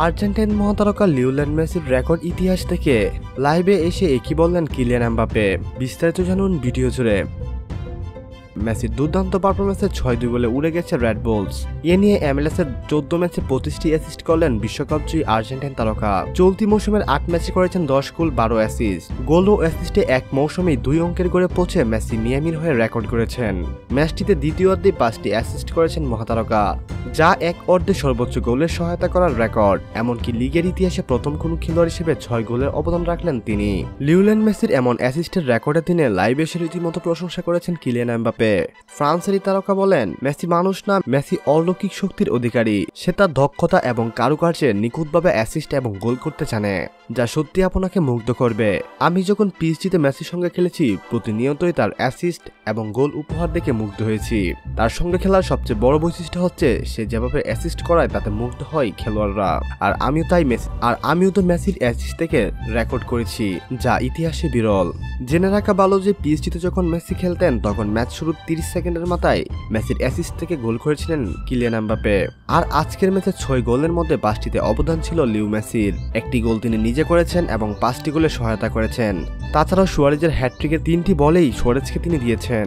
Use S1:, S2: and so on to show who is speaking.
S1: Argentine মহাতারকা Lionel মেসির record ইতিহাস থেকে লাইভে এসে একই বললেন কিলিয়ান এমবাপ্পে। বিস্তারিত জানুন ভিডিও জুড়ে। মেসির দুর্দান্ত পারফরমেন্সে 6-2 গোলে উড়ে গেছে রেড বুলস। এ নিয়ে এমএলএস-এর 14 ম্যাচে 25টি অ্যাসিস্ট করলেন বিশ্বকাপজয়ী আর্জেন্টাইন তারকা। চলতি মৌসুমের 8 ম্যাচে করেছেন 10 গোল 12 অ্যাসিস্ট। গোল ও অ্যাসিস্টে এক মৌসুমেই 2 অঙ্কের গড়ে পৌঁছে মেসি মিয়ামির হয়ে রেকর্ড করেছেন। ম্যাচটিতে দ্বিতীয় অর্ধে 5টি অ্যাসিস্ট করেছেন মহাতারকা, যা এক অর্ধে সর্বোচ্চ গোলের সহায়তা করার রেকর্ড। এমনকি লিগের ইতিহাসে প্রথম কোন খেলোয়াড় হিসেবে 6 গোলের অবদান রাখলেন তিনি। লিওনেল মেসির এমন অ্যাসিস্টের রেকর্ডে তিনি লাইভে এসে রীতিমতো প্রশংসা করেছেন কিলিয়ান এমবাপ্পে। ফ্রান্সের তারকা বলেন, মেসি মানুষ না, মেসি অলৌকিক শক্তির অধিকারী। সে তার দক্ষতা এবং কারুকার্যে নিখুঁতভাবে অ্যাসিস্ট এবং গোল করতে জানে, যা সত্যি আপনাকে মুগ্ধ করবে। আমি যখন পিএসজিতে মেসির সঙ্গে খেলেছি, প্রতিনিয়তই তার অ্যাসিস্ট এবং গোল উপহার দেখে মুগ্ধ হয়েছি। তার সঙ্গে খেলার সবচেয়ে বড় বৈশিষ্ট্য হচ্ছে সে যেভাবে অ্যাসিস্ট করায় তাতে মুগ্ধ হয় খেলোয়াড়রা। আর আমিও তো মেসির অ্যাসিস্ট থেকে রেকর্ড করেছি, যা ইতিহাসে বিরল। জেনে রাখা ভালো যে পিএসজিতে যখন মেসি খেলতেন তখন ম্যাচ শুরুর 30 সেকেন্ডের মাথায় মেসির অ্যাসিস্ট থেকে গোল করেছিলেন কিলিয়ান এমবাপ্পে। আর আজকের ম্যাচে 6 গোলের মধ্যে 5টিতে অবদান ছিল লিও মেসির। একটি গোল তিনি নিজে করেছেন এবং 5টি গোলে সহায়তা করেছেন। তাছাড়াও সুয়ারেজের হ্যাটট্রিকের 3টি বলেই সুয়ারেজকে তিনি দিয়েছেন।